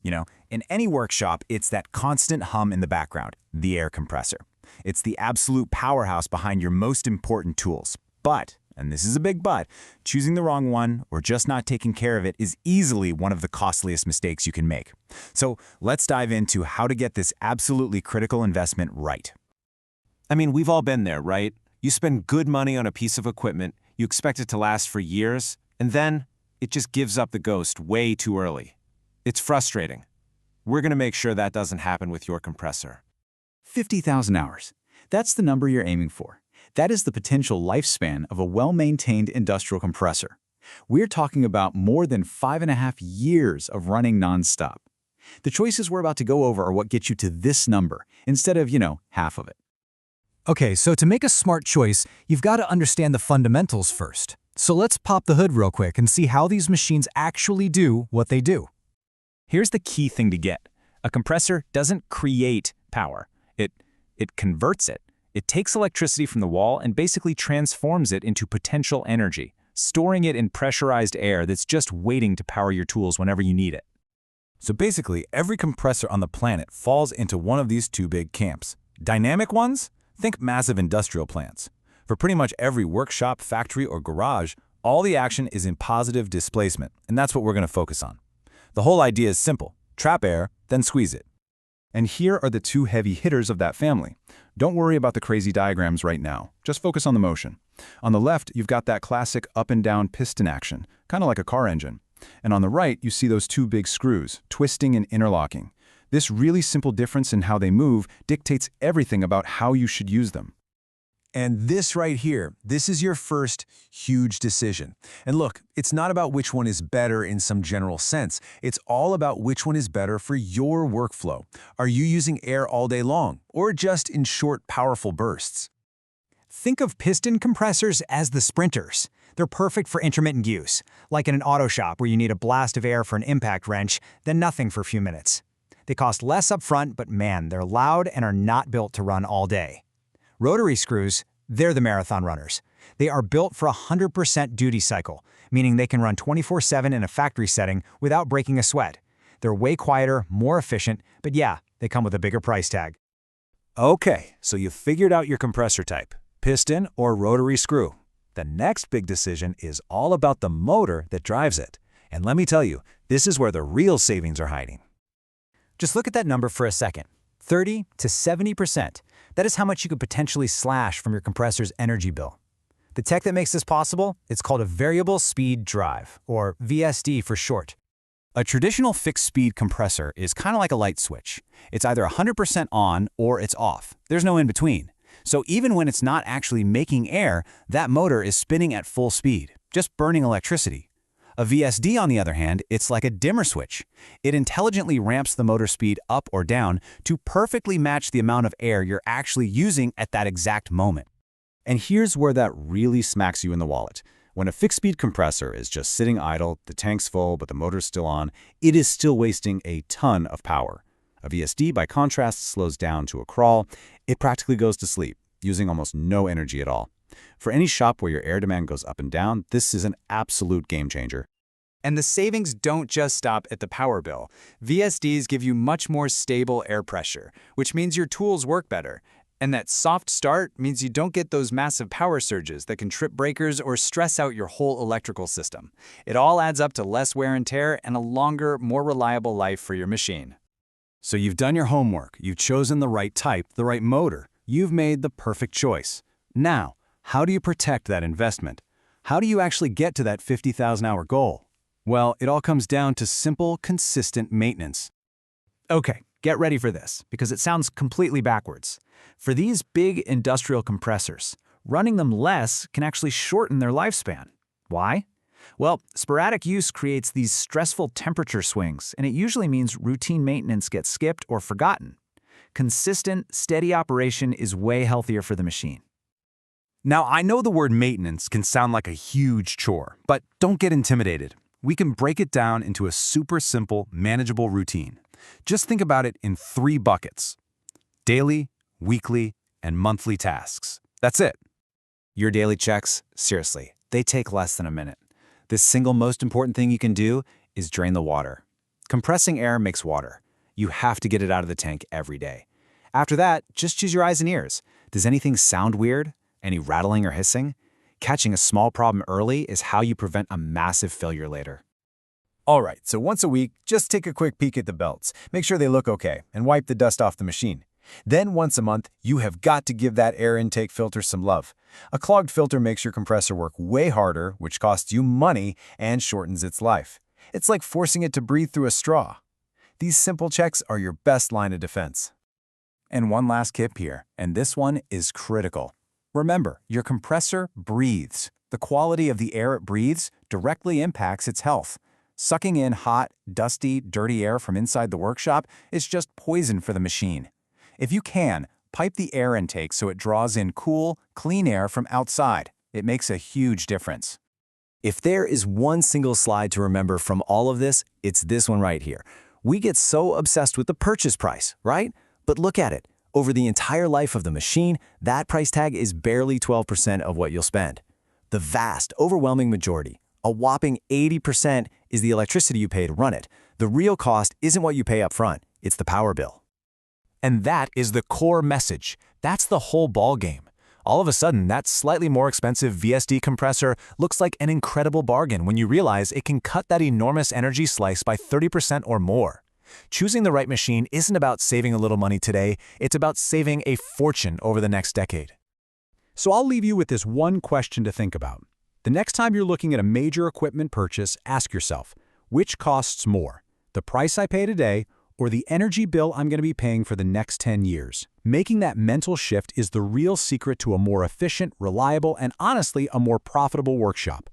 In any workshop, it's that constant hum in the background, the air compressor. It's the absolute powerhouse behind your most important tools. But, and this is a big but, choosing the wrong one or just not taking care of it is easily one of the costliest mistakes you can make. So let's dive into how to get this absolutely critical investment right. I mean, we've all been there, right? You spend good money on a piece of equipment, you expect it to last for years, and then it just gives up the ghost way too early. It's frustrating. We're going to make sure that doesn't happen with your compressor. 50,000 hours. That's the number you're aiming for. That is the potential lifespan of a well-maintained industrial compressor. We're talking about more than 5.5 years of running nonstop. The choices we're about to go over are what get you to this number, instead of, half of it. Okay, so to make a smart choice, you've got to understand the fundamentals first. So let's pop the hood real quick and see how these machines actually do what they do. Here's the key thing to get. A compressor doesn't create power. It converts it. It takes electricity from the wall and basically transforms it into potential energy, storing it in pressurized air that's just waiting to power your tools whenever you need it. So basically, every compressor on the planet falls into one of these two big camps. Dynamic ones? Think massive industrial plants. For pretty much every workshop, factory, or garage, all the action is in positive displacement, and that's what we're going to focus on. The whole idea is simple. Trap air, then squeeze it. And here are the two heavy hitters of that family. Don't worry about the crazy diagrams right now. Just focus on the motion. On the left, you've got that classic up and down piston action, kind of like a car engine. And on the right, you see those two big screws, twisting and interlocking. This really simple difference in how they move dictates everything about how you should use them. And this right here, this is your first huge decision. And look, it's not about which one is better in some general sense. It's all about which one is better for your workflow. Are you using air all day long, or just in short, powerful bursts? Think of piston compressors as the sprinters. They're perfect for intermittent use, like in an auto shop where you need a blast of air for an impact wrench, then nothing for a few minutes. They cost less upfront, but man, they're loud and are not built to run all day. Rotary screws, they're the marathon runners. They are built for a 100% duty cycle, meaning they can run 24/7 in a factory setting without breaking a sweat. They're way quieter, more efficient, but yeah, they come with a bigger price tag. Okay, so you've figured out your compressor type, piston or rotary screw. The next big decision is all about the motor that drives it. And let me tell you, this is where the real savings are hiding. Just look at that number for a second. 30 to 70%. That is how much you could potentially slash from your compressor's energy bill. The tech that makes this possible, it's called a variable speed drive, or VSD for short. A traditional fixed-speed compressor is kind of like a light switch. It's either 100% on or it's off. There's no in-between. So even when it's not actually making air, that motor is spinning at full speed, just burning electricity. A VSD, on the other hand, it's like a dimmer switch. It intelligently ramps the motor speed up or down to perfectly match the amount of air you're actually using at that exact moment. And here's where that really smacks you in the wallet. When a fixed-speed compressor is just sitting idle, the tank's full, but the motor's still on, it is still wasting a ton of power. A VSD, by contrast, slows down to a crawl. It practically goes to sleep, using almost no energy at all. For any shop where your air demand goes up and down, this is an absolute game changer. And the savings don't just stop at the power bill. VSDs give you much more stable air pressure, which means your tools work better. And that soft start means you don't get those massive power surges that can trip breakers or stress out your whole electrical system. It all adds up to less wear and tear and a longer, more reliable life for your machine. So you've done your homework, you've chosen the right type, the right motor, you've made the perfect choice. Now, how do you protect that investment? How do you actually get to that 50,000-hour goal? Well, it all comes down to simple, consistent maintenance. Okay, get ready for this, because it sounds completely backwards. For these big industrial compressors, running them less can actually shorten their lifespan. Why? Well, sporadic use creates these stressful temperature swings, and it usually means routine maintenance gets skipped or forgotten. Consistent, steady operation is way healthier for the machine. Now, I know the word maintenance can sound like a huge chore, but don't get intimidated. We can break it down into a super simple, manageable routine. Just think about it in 3 buckets: daily, weekly, and monthly tasks. That's it. Your daily checks, seriously, they take less than a minute. The single most important thing you can do is drain the water. Compressing air makes water. You have to get it out of the tank every day. After that, just use your eyes and ears. Does anything sound weird? Any rattling or hissing? Catching a small problem early is how you prevent a massive failure later. All right, so once a week, just take a quick peek at the belts. Make sure they look okay, and wipe the dust off the machine. Then once a month, you have got to give that air intake filter some love. A clogged filter makes your compressor work way harder, which costs you money and shortens its life. It's like forcing it to breathe through a straw. These simple checks are your best line of defense. And one last tip here, and this one is critical. Remember, your compressor breathes. The quality of the air it breathes directly impacts its health. Sucking in hot, dusty, dirty air from inside the workshop is just poison for the machine. If you can, pipe the air intake so it draws in cool, clean air from outside. It makes a huge difference. If there is one single slide to remember from all of this, it's this one right here. We get so obsessed with the purchase price, right? But look at it. Over the entire life of the machine, that price tag is barely 12% of what you'll spend. The vast, overwhelming majority, a whopping 80%, is the electricity you pay to run it. The real cost isn't what you pay up front, it's the power bill. And that is the core message. That's the whole ballgame. All of a sudden, that slightly more expensive VSD compressor looks like an incredible bargain when you realize it can cut that enormous energy slice by 30% or more. Choosing the right machine isn't about saving a little money today, it's about saving a fortune over the next decade. So I'll leave you with this one question to think about. The next time you're looking at a major equipment purchase, ask yourself, which costs more, the price I pay today or the energy bill I'm going to be paying for the next 10 years? Making that mental shift is the real secret to a more efficient, reliable, and honestly, a more profitable workshop.